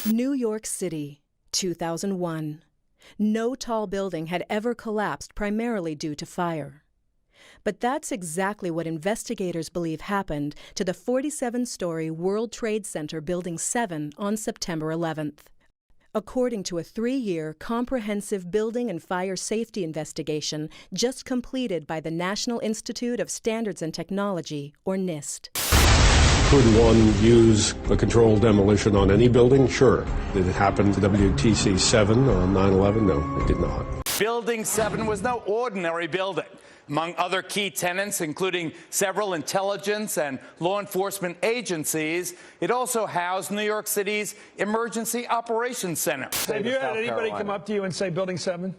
New York City, 2001. No tall building had ever collapsed primarily due to fire. But that's exactly what investigators believe happened to the 47-story World Trade Center Building 7 on September 11th. According to a 3-year comprehensive building and fire safety investigation just completed by the National Institute of Standards and Technology, or NIST. Could one use a controlled demolition on any building? Sure. Did it happen to WTC 7 on 9/11? No, it did not. Building 7 was no ordinary building. Among other key tenants, including several intelligence and law enforcement agencies, it also housed New York City's Emergency Operations Center. Have you had anybody come up to you and say Building 7?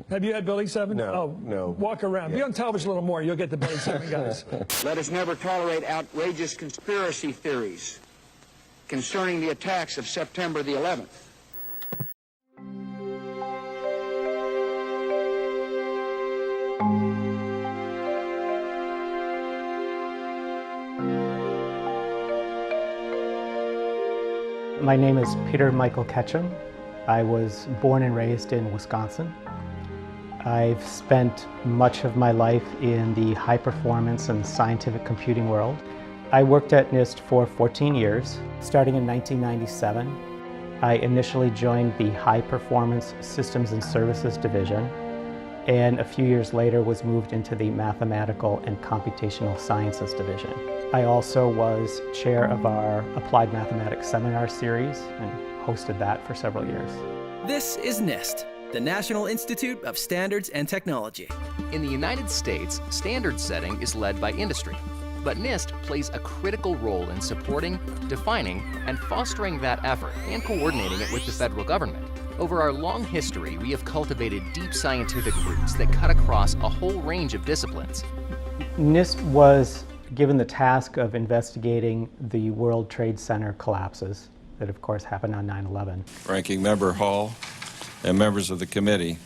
Have you had Building 7? No, oh, no. Walk around. Yeah. Be on television a little more. You'll get the Building 7 guys. Let us never tolerate outrageous conspiracy theories concerning the attacks of September the 11th. My name is Peter Michael Ketcham. I was born and raised in Wisconsin. I've spent much of my life in the high-performance and scientific computing world. I worked at NIST for 14 years. Starting in 1997, I initially joined the High-Performance Systems and Services Division, and a few years later was moved into the Mathematical and Computational Sciences Division. I also was chair of our Applied Mathematics Seminar Series and hosted that for several years. This is NIST, the National Institute of Standards and Technology. In the United States, standard setting is led by industry, but NIST plays a critical role in supporting, defining, and fostering that effort and coordinating it with the federal government. Over our long history, we have cultivated deep scientific roots that cut across a whole range of disciplines. NIST was given the task of investigating the World Trade Center collapses that of course happened on 9/11. Ranking Member Hall and members of the committee,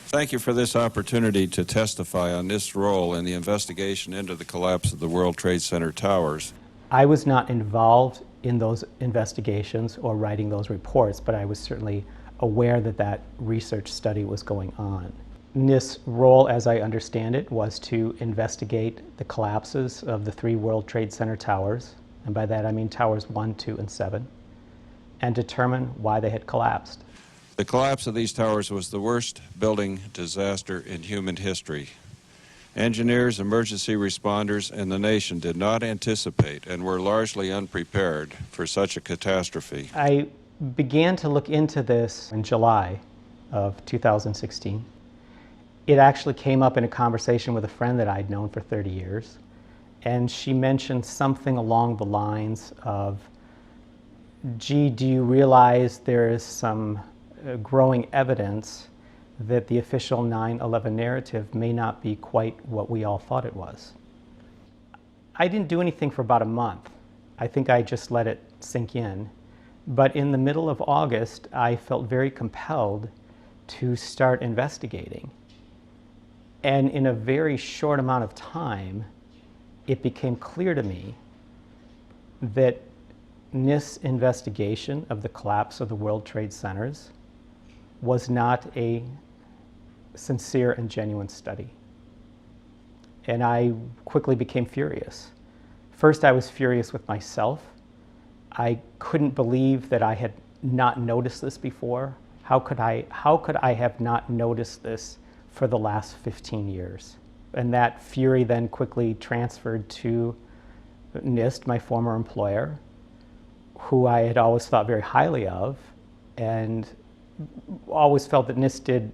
thank you for this opportunity to testify on NIST's role in the investigation into the collapse of the World Trade Center Towers. I was not involved in those investigations or writing those reports, but I was certainly aware that that research study was going on. NIST's role, as I understand it, was to investigate the collapses of the 3 World Trade Center towers, and by that I mean towers 1, 2, and 7, and determine why they had collapsed. The collapse of these towers was the worst building disaster in human history. Engineers, emergency responders, and the nation did not anticipate and were largely unprepared for such a catastrophe. I began to look into this in July of 2016. It actually came up in a conversation with a friend that I'd known for 30 years, and she mentioned something along the lines of, gee, do you realize there is some growing evidence that the official 9/11 narrative may not be quite what we all thought it was? I didn't do anything for about a month. I think I just let it sink in. But in the middle of August, I felt very compelled to start investigating. And in a very short amount of time, it became clear to me that NIST's investigation of the collapse of the World Trade Centers was not a sincere and genuine study. And I quickly became furious. First, I was furious with myself. I couldn't believe that I had not noticed this before. How could I have not noticed this for the last 15 years? And that fury then quickly transferred to NIST, my former employer, who I had always thought very highly of, and always felt that NIST did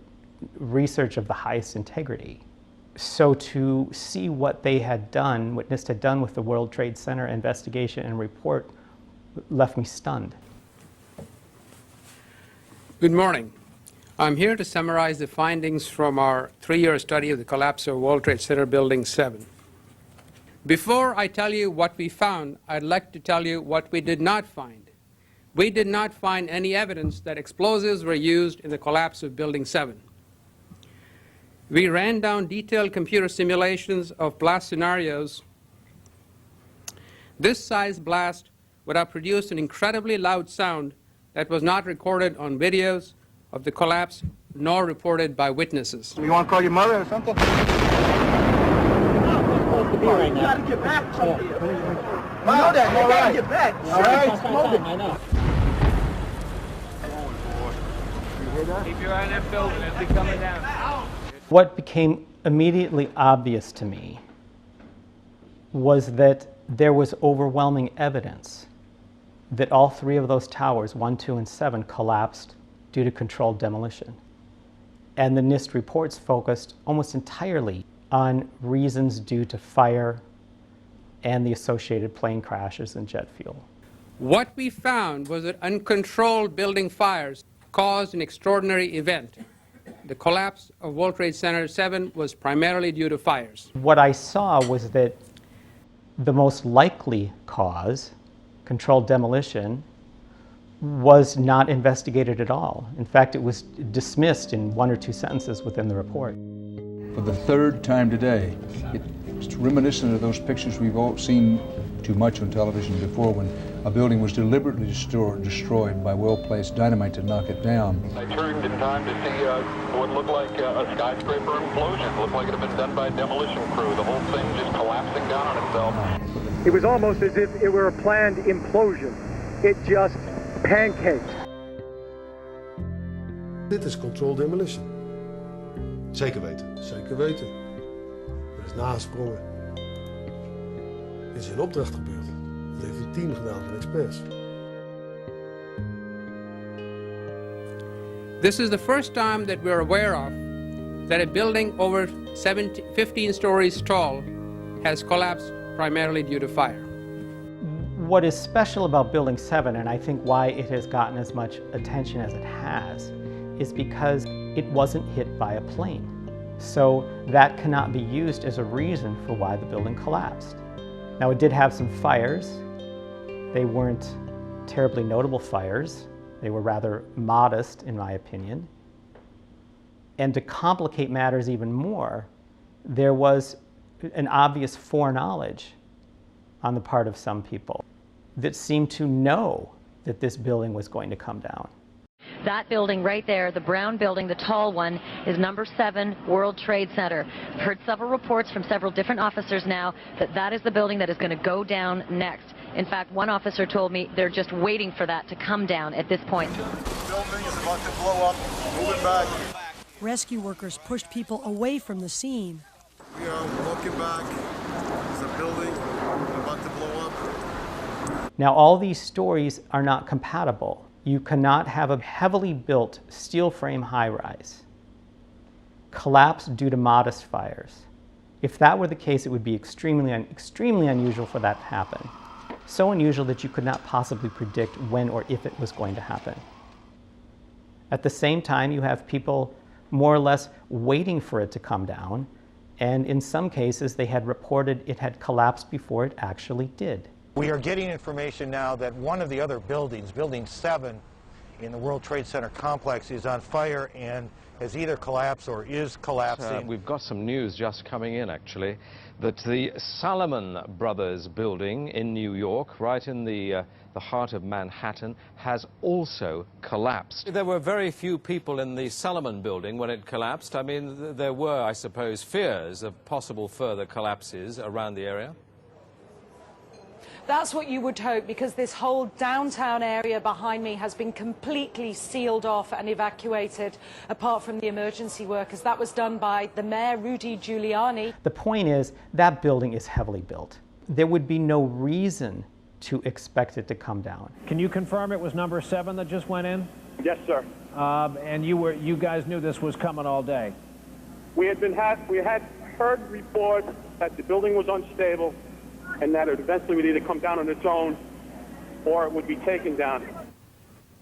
research of the highest integrity. So to see what they had done, what NIST had done with the World Trade Center investigation and report, left me stunned. Good morning. I'm here to summarize the findings from our 3-year study of the collapse of World Trade Center Building 7. Before I tell you what we found, I'd like to tell you what we did not find. We did not find any evidence that explosives were used in the collapse of Building 7. We ran down detailed computer simulations of blast scenarios. This size blast would have produced an incredibly loud sound that was not recorded on videos of the collapse nor reported by witnesses. You want to call your mother or something? You gotta get back. You know that. You gotta get back. All right. I know. Keep your eye on that building as we coming down. What became immediately obvious to me was that there was overwhelming evidence that all three of those towers, 1, 2, and 7, collapsed due to controlled demolition. And the NIST reports focused almost entirely on reasons due to fire and the associated plane crashes and jet fuel. What we found was that uncontrolled building fires caused an extraordinary event. The collapse of World Trade Center 7 was primarily due to fires. What I saw was that the most likely cause, controlled demolition, was not investigated at all. In fact, it was dismissed in 1 or 2 sentences within the report. For the third time today, it's reminiscent of those pictures we've all seen too much on television before, when a building was deliberately destroyed by well-placed dynamite to knock it down. I turned in time to see what looked like a skyscraper implosion. It looked like it had been done by a demolition crew. The whole thing just collapsing down on itself. It was almost as if it were a planned implosion. It just pancaked. Dit is controlled demolition. Zeker weten. Zeker weten. Er is nagesprongen. Dit is in opdracht gebeurd. Dat heeft een team gedaan van experts. This is the first time that we're aware of that a building over 15 stories tall has collapsed primarily due to fire. What is special about Building 7, and I think why it has gotten as much attention as it has, is because it wasn't hit by a plane. So that cannot be used as a reason for why the building collapsed. Now, it did have some fires. They weren't terribly notable fires. They were rather modest, in my opinion. And to complicate matters even more, there was an obvious foreknowledge on the part of some people that seemed to know that this building was going to come down. That building right there, the brown building, the tall one, is number 7 World Trade Center. I've heard several reports from several different officers now that that is the building that is going to go down next. In fact, one officer told me they're just waiting for that to come down at this point. The building is about to blow up. Moving back. Rescue workers pushed people away from the scene. We are walking back. There's a building about to blow up. Now, all these stories are not compatible. You cannot have a heavily built steel frame high-rise collapse due to modest fires. If that were the case, it would be extremely unusual for that to happen. So unusual that you could not possibly predict when or if it was going to happen. At the same time, you have people more or less waiting for it to come down, and in some cases, they had reported it had collapsed before it actually did. We are getting information now that one of the other buildings, Building 7 in the World Trade Center complex, is on fire and has either collapsed or is collapsing. We've got some news just coming in, actually, that the Salomon Brothers building in New York, right in the heart of Manhattan, has also collapsed. There were very few people in the Salomon building when it collapsed. I mean, there were, I suppose, fears of possible further collapses around the area. That's what you would hope, because this whole downtown area behind me has been completely sealed off and evacuated, apart from the emergency workers. That was done by the mayor, Rudy Giuliani. The point is, that building is heavily built. There would be no reason to expect it to come down. Can you confirm it was number 7 that just went in? Yes, sir. And you guys knew this was coming all day? We had heard reports that the building was unstable and that it eventually would either come down on its own or it would be taken down.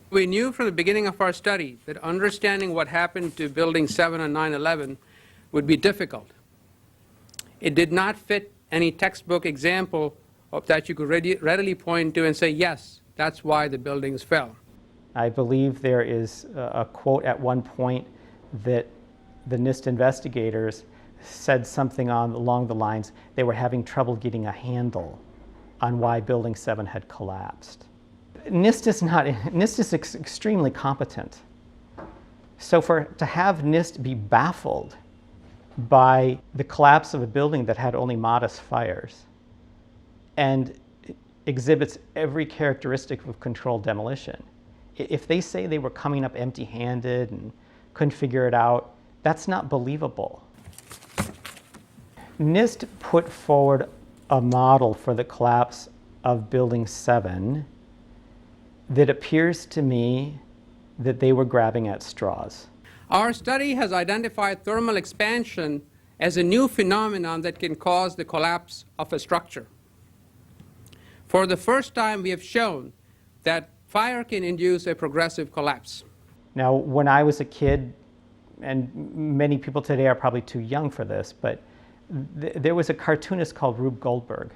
We knew from the beginning of our study that understanding what happened to Building 7 on 9/11 would be difficult. It did not fit any textbook example that you could readily point to and say, yes, that's why the buildings fell. I believe there is a quote at one point that the NIST investigators said something along the lines they were having trouble getting a handle on why Building 7 had collapsed. NIST is extremely competent. So to have NIST be baffled by the collapse of a building that had only modest fires and exhibits every characteristic of controlled demolition, if they say they were coming up empty-handed and couldn't figure it out, that's not believable. NIST put forward a model for the collapse of Building 7 that appears to me that they were grabbing at straws. Our study has identified thermal expansion as a new phenomenon that can cause the collapse of a structure. For the first time, we have shown that fire can induce a progressive collapse. Now, when I was a kid, and many people today are probably too young for this, but there was a cartoonist called Rube Goldberg.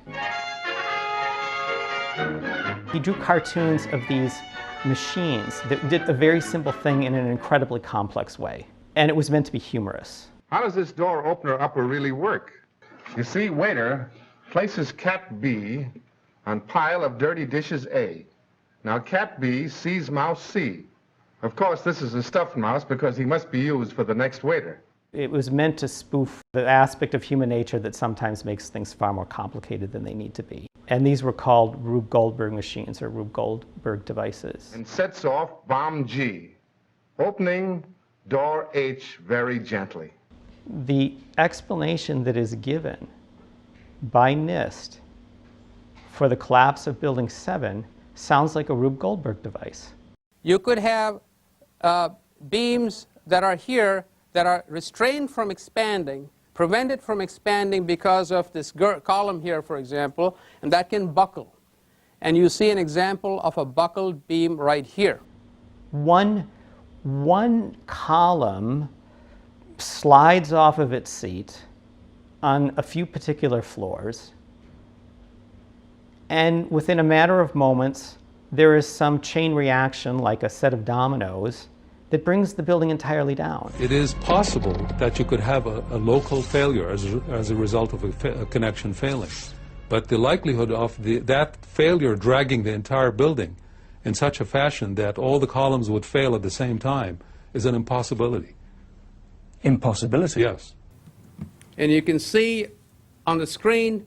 He drew cartoons of these machines that did a very simple thing in an incredibly complex way. And it was meant to be humorous. How does this door opener upper really work? You see, waiter places cat B on pile of dirty dishes A. Now cat B sees mouse C. Of course, this is a stuffed mouse because he must be used for the next waiter. It was meant to spoof the aspect of human nature that sometimes makes things far more complicated than they need to be. And these were called Rube Goldberg machines or Rube Goldberg devices. And sets off bomb G, opening door H very gently. The explanation that is given by NIST for the collapse of Building 7 sounds like a Rube Goldberg device. You could have beams that are here that are restrained from expanding, prevented from expanding because of this column here, for example, and that can buckle. And you see an example of a buckled beam right here. One column slides off of its seat on a few particular floors, and within a matter of moments, there is some chain reaction, like a set of dominoes, that brings the building entirely down. It is possible that you could have a local failure as a result of a connection failing. But the likelihood of that failure dragging the entire building in such a fashion that all the columns would fail at the same time is an impossibility. Impossibility? Yes. And you can see on the screen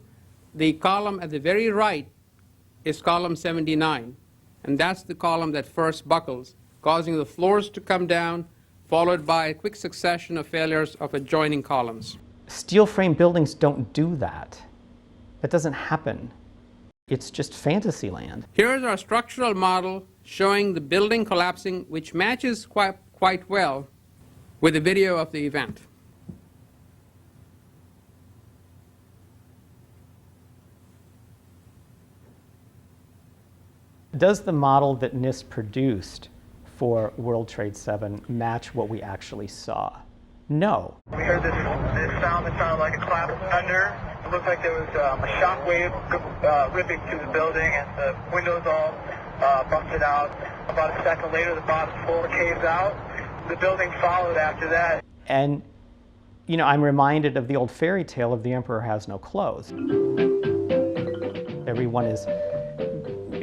the column at the very right is column 79. And that's the column that first buckles, causing the floors to come down, followed by a quick succession of failures of adjoining columns. Steel frame buildings don't do that. That doesn't happen. It's just fantasy land. Here's our structural model showing the building collapsing, which matches quite well with the video of the event. Does the model that NIST produced for World Trade 7 match what we actually saw? No. We heard this sound that sounded like a clap of thunder. It looked like there was a shock wave ripping through the building, and the windows all busted out. About a second later, the bottom floor caves out. The building followed after that. And, you know, I'm reminded of the old fairy tale of the emperor has no clothes. Everyone is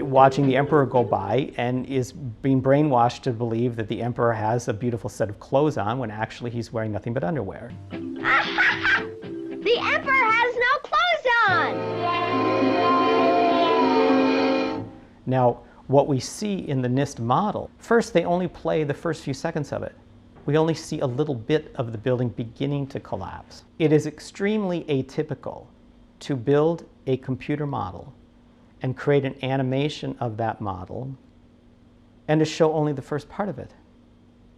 watching the emperor go by and is being brainwashed to believe that the emperor has a beautiful set of clothes on when actually he's wearing nothing but underwear. The emperor has no clothes on! Now, what we see in the NIST model, first they only play the first few seconds of it. We only see a little bit of the building beginning to collapse. It is extremely atypical to build a computer model and create an animation of that model and to show only the first part of it.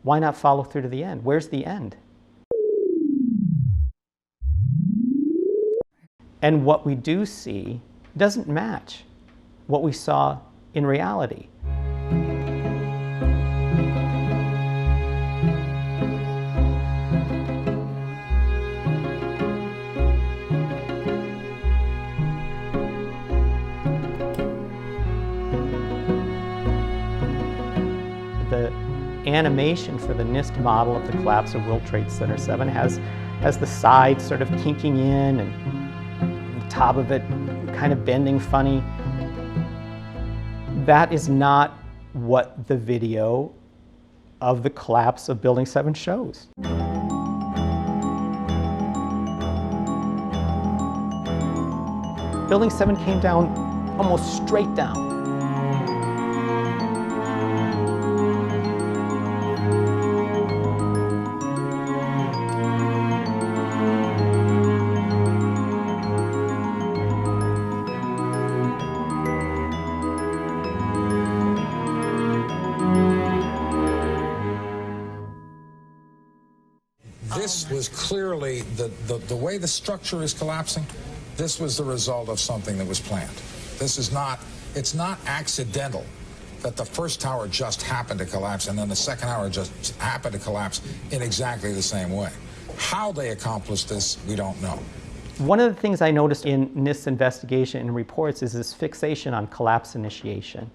Why not follow through to the end? Where's the end? And what we do see doesn't match what we saw in reality. The animation for the NIST model of the collapse of World Trade Center 7 has the sides sort of kinking in and the top of it kind of bending funny. That is not what the video of the collapse of Building 7 shows. Building 7 came down almost straight down. This was clearly, the way the structure is collapsing, this was the result of something that was planned. This is not, it's not accidental that the first tower just happened to collapse and then the second tower just happened to collapse in exactly the same way. How they accomplished this, we don't know. One of the things I noticed in NIST investigation and reports is this fixation on collapse initiation,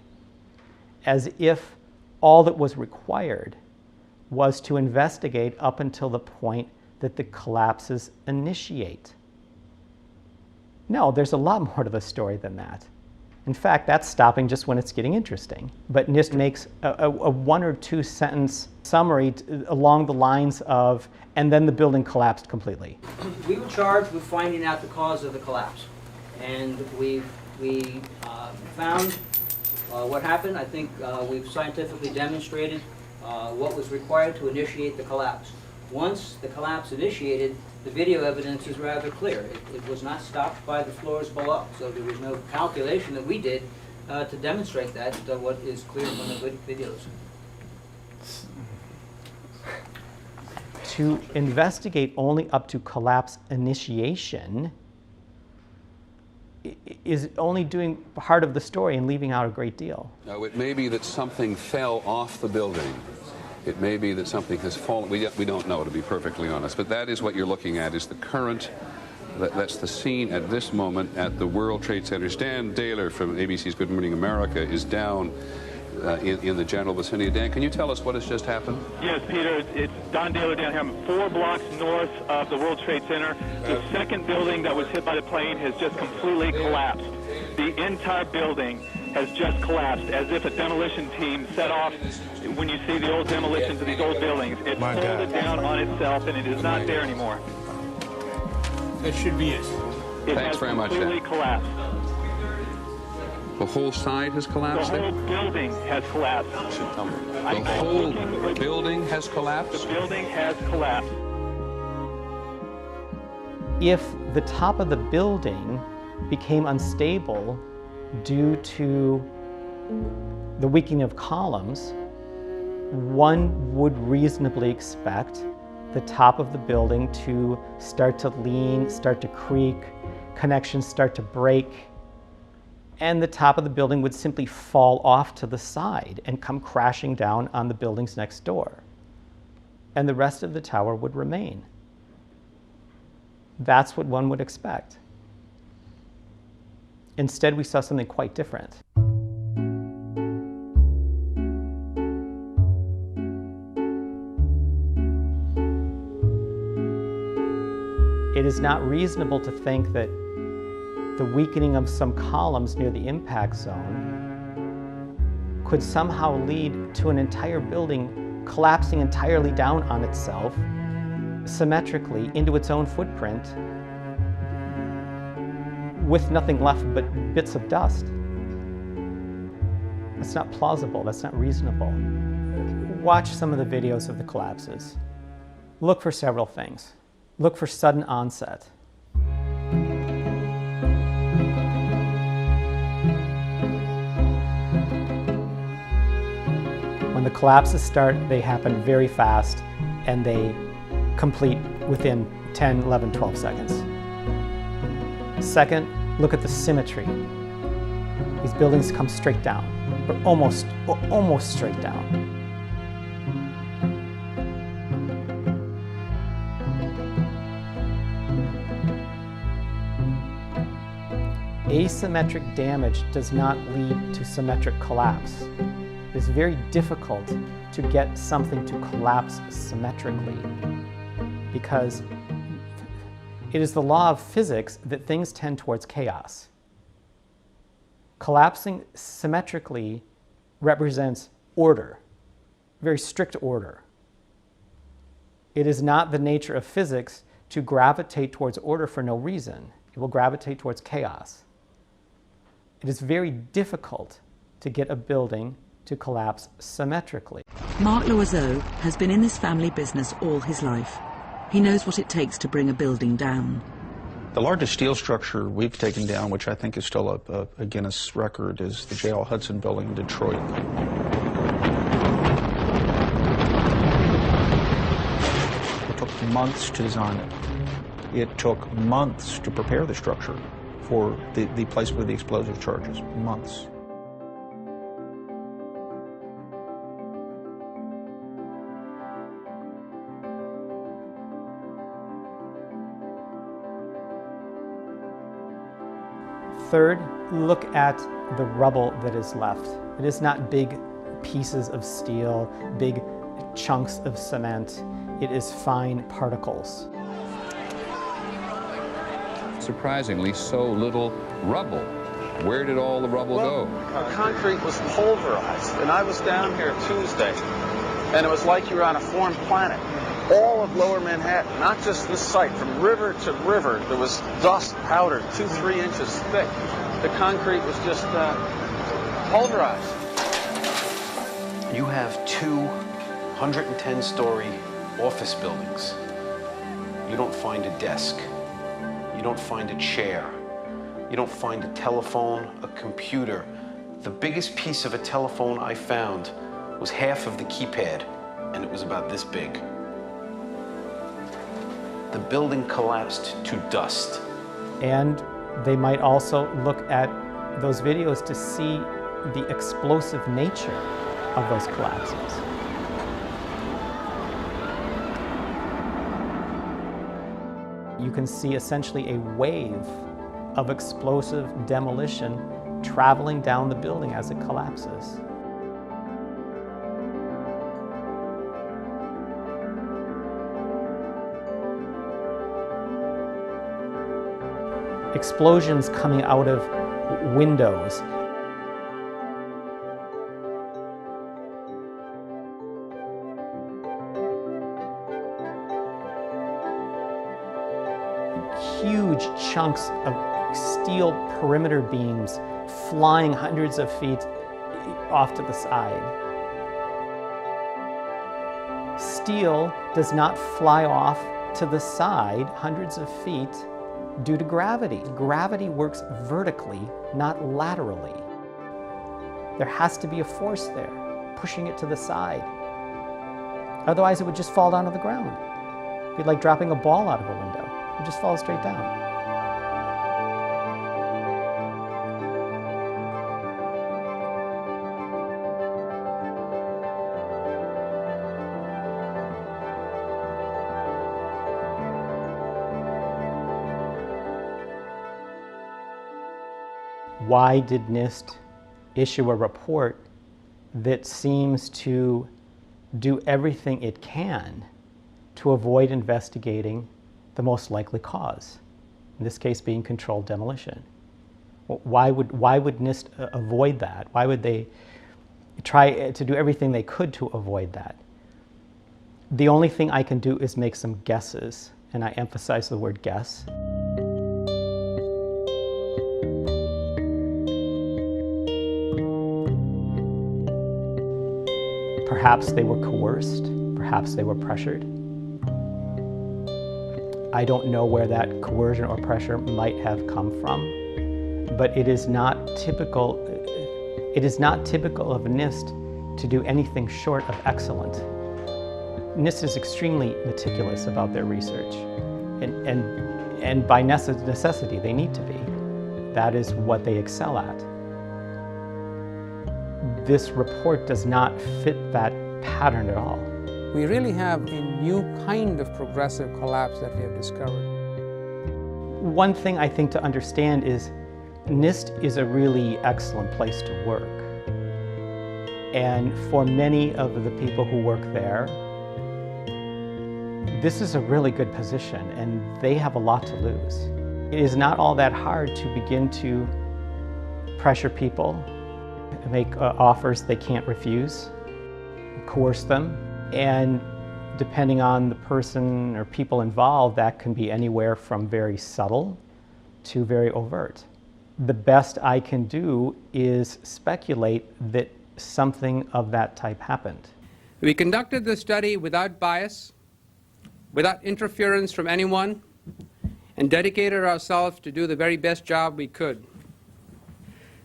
as if all that was required was to investigate up until the point that the collapses initiate. No, there's a lot more to the story than that. In fact, that's stopping just when it's getting interesting. But NIST makes a 1 or 2 sentence summary along the lines of, and then the building collapsed completely. We were charged with finding out the cause of the collapse. And we found what happened. I think we've scientifically demonstrated what was required to initiate the collapse. Once the collapse initiated, the video evidence is rather clear. It was not stopped by the floors below, so there was no calculation that we did to demonstrate that, what is clear from the videos. To investigate only up to collapse initiation is only doing part of the story and leaving out a great deal. No, it may be that something fell off the building. It may be that something has fallen. We don't know, to be perfectly honest. But that is what you're looking at, is the current, that's the scene at this moment at the World Trade Center. Dan Daler from ABC's Good Morning America is down in the general vicinity. Dan, can you tell us what has just happened? Yes, Peter, it's Don Daler down here. I'm 4 blocks north of the World Trade Center. The second building that was hit by the plane has just completely collapsed. The entire building has just collapsed, as if a demolition team set off. When you see the old demolitions of these old buildings, it folded down on itself, and it is not there anymore. That should be it. Thanks very much, Dan. Completely collapsed. The whole side has collapsed? The whole building has collapsed. The whole building has collapsed? The building has collapsed. If the top of the building became unstable due to the weakening of columns, one would reasonably expect the top of the building to start to lean, start to creak, connections start to break, and the top of the building would simply fall off to the side and come crashing down on the buildings next door. And the rest of the tower would remain. That's what one would expect. Instead, we saw something quite different. It is not reasonable to think that the weakening of some columns near the impact zone could somehow lead to an entire building collapsing entirely down on itself, symmetrically into its own footprint, with nothing left but bits of dust. That's not plausible, that's not reasonable. Watch some of the videos of the collapses. Look for several things. Look for sudden onset. When the collapses start, they happen very fast and they complete within 10, 11, 12 seconds. Second, look at the symmetry. These buildings come straight down, or almost straight down. Asymmetric damage does not lead to symmetric collapse. It is very difficult to get something to collapse symmetrically because it is the law of physics that things tend towards chaos. Collapsing symmetrically represents order, very strict order. It is not the nature of physics to gravitate towards order for no reason. It will gravitate towards chaos. It is very difficult to get a building to collapse symmetrically. Mark Loiseau has been in this family business all his life. He knows what it takes to bring a building down. The largest steel structure we've taken down, which I think is still a Guinness record, is the J.L. Hudson Building in Detroit. It took months to design it. It took months to prepare the structure for the placement of the explosive charges. Months. Third, look at the rubble that is left. It is not big pieces of steel, big chunks of cement. It is fine particles. Surprisingly, so little rubble. Where did all the rubble go? The concrete was pulverized, and I was down here Tuesday, and it was like you were on a foreign planet. All of Lower Manhattan, not just this site, from river to river, there was dust powder 2-3 inches thick. The concrete was just pulverized. You have 2 110-story office buildings. You don't find a desk. You don't find a chair. You don't find a telephone, a computer. The biggest piece of a telephone I found was half of the keypad, and it was about this big. The building collapsed to dust. And they might also look at those videos to see the explosive nature of those collapses. You can see essentially a wave of explosive demolition traveling down the building as it collapses. Explosions coming out of windows. Huge chunks of steel perimeter beams flying hundreds of feet off to the side. Steel does not fly off to the side hundreds of feet due to gravity. Gravity works vertically, not laterally. There has to be a force there, pushing it to the side. Otherwise, it would just fall down to the ground. It'd be like dropping a ball out of a window. It would just fall straight down. Why did NIST issue a report that seems to do everything it can to avoid investigating the most likely cause, in this case being controlled demolition? Why would NIST avoid that? Why would they try to do everything they could to avoid that? The only thing I can do is make some guesses, and I emphasize the word guess. Perhaps they were coerced, perhaps they were pressured. I don't know where that coercion or pressure might have come from, but it is not typical of NIST to do anything short of excellent. NIST is extremely meticulous about their research, and by necessity they need to be. That is what they excel at. This report does not fit that pattern at all. We really have a new kind of progressive collapse that we have discovered. One thing I think to understand is NIST is a really excellent place to work. And for many of the people who work there, this is a really good position and they have a lot to lose. It is not all that hard to begin to pressure people, make offers they can't refuse, coerce them, and depending on the person or people involved, that can be anywhere from very subtle to very overt. The best I can do is speculate that something of that type happened. We conducted the study without bias, without interference from anyone, and dedicated ourselves to do the very best job we could.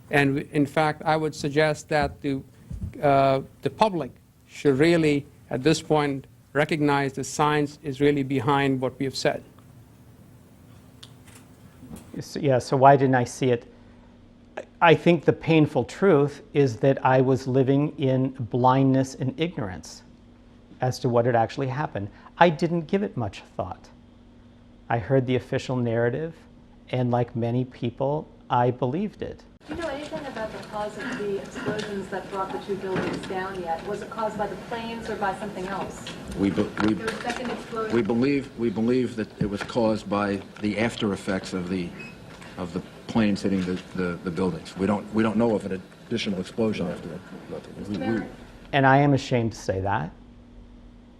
And in fact, I would suggest that the public should really, at this point, recognize the science is really behind what we have said. So why didn't I see it? I think the painful truth is that I was living in blindness and ignorance as to what had actually happened. I didn't give it much thought. I heard the official narrative, and like many people, I believed it. Do you know anything about the cause of the explosions that brought the two buildings down yet? Was it caused by the planes or by something else? We believe that it was caused by the after effects of the planes hitting the buildings. We don't know of an additional explosion after that. And I am ashamed to say that,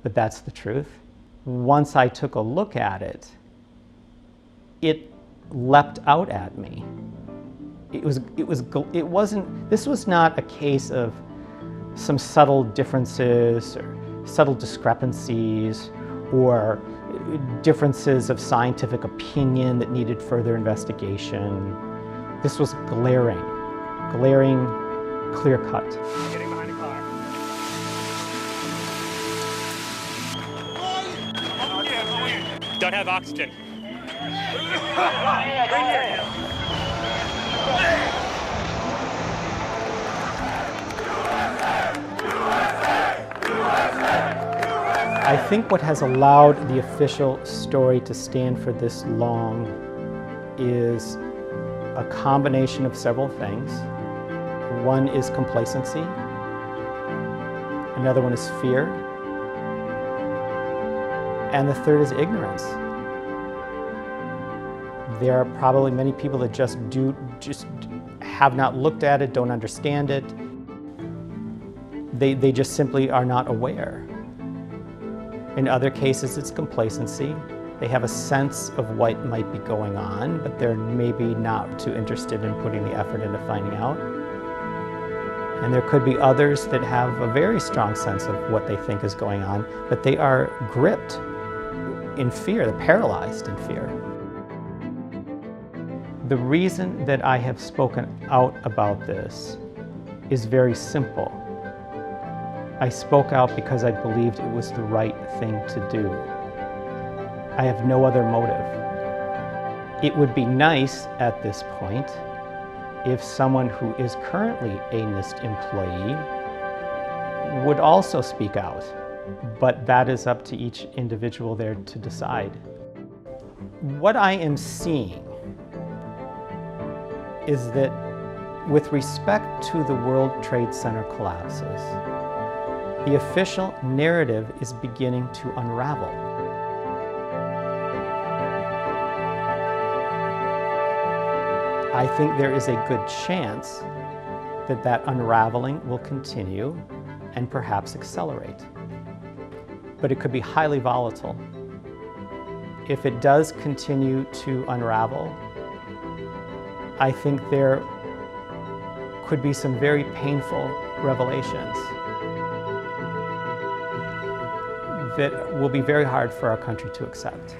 but that's the truth. Once I took a look at it, it leapt out at me. This was not a case of some subtle differences or subtle discrepancies or differences of scientific opinion that needed further investigation. This was glaring, clear cut. Getting behind the car. Don't have oxygen. I think what has allowed the official story to stand for this long is a combination of several things. One is complacency. Another one is fear. And the third is ignorance. There are probably many people that just have not looked at it, don't understand it. They just simply are not aware. In other cases, it's complacency. They have a sense of what might be going on, but they're maybe not too interested in putting the effort into finding out. And there could be others that have a very strong sense of what they think is going on, but they are gripped in fear, they're paralyzed in fear. The reason that I have spoken out about this is very simple. I spoke out because I believed it was the right thing to do. I have no other motive. It would be nice at this point if someone who is currently a NIST employee would also speak out, but that is up to each individual there to decide. What I am seeing is that with respect to the World Trade Center collapses, the official narrative is beginning to unravel. I think there is a good chance that that unraveling will continue and perhaps accelerate. But it could be highly volatile. If it does continue to unravel, I think there could be some very painful revelations that will be very hard for our country to accept.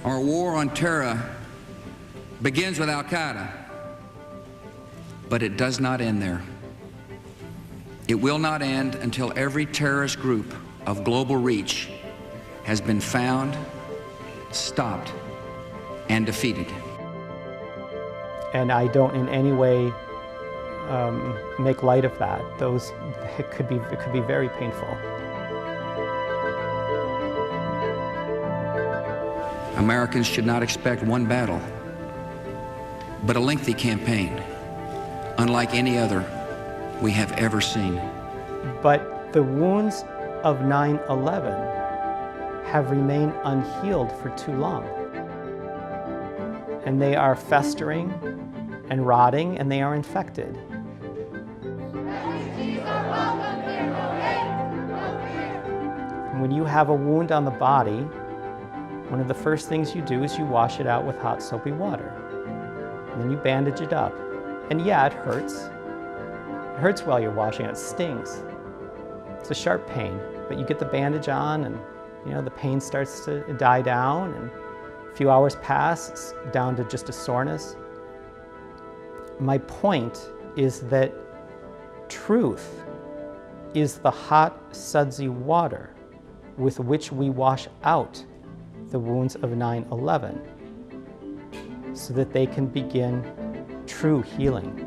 Our war on terror begins with Al-Qaeda, but it does not end there. It will not end until every terrorist group of global reach has been found, stopped, and defeated. And I don't in any way make light of that. It could be very painful. Americans should not expect one battle, but a lengthy campaign, unlike any other we have ever seen. But the wounds of 9/11 have remained unhealed for too long. And they are festering and rotting, and they are infected. when you have a wound on the body, one of the first things you do is you wash it out with hot soapy water. And then you bandage it up. And yeah, it hurts. It hurts while you're washing it. It stings. It's a sharp pain, but you get the bandage on and the pain starts to die down, and a few hours pass, it's down to just a soreness. My point is that truth is the hot, sudsy water with which we wash out the wounds of 9/11 so that they can begin true healing.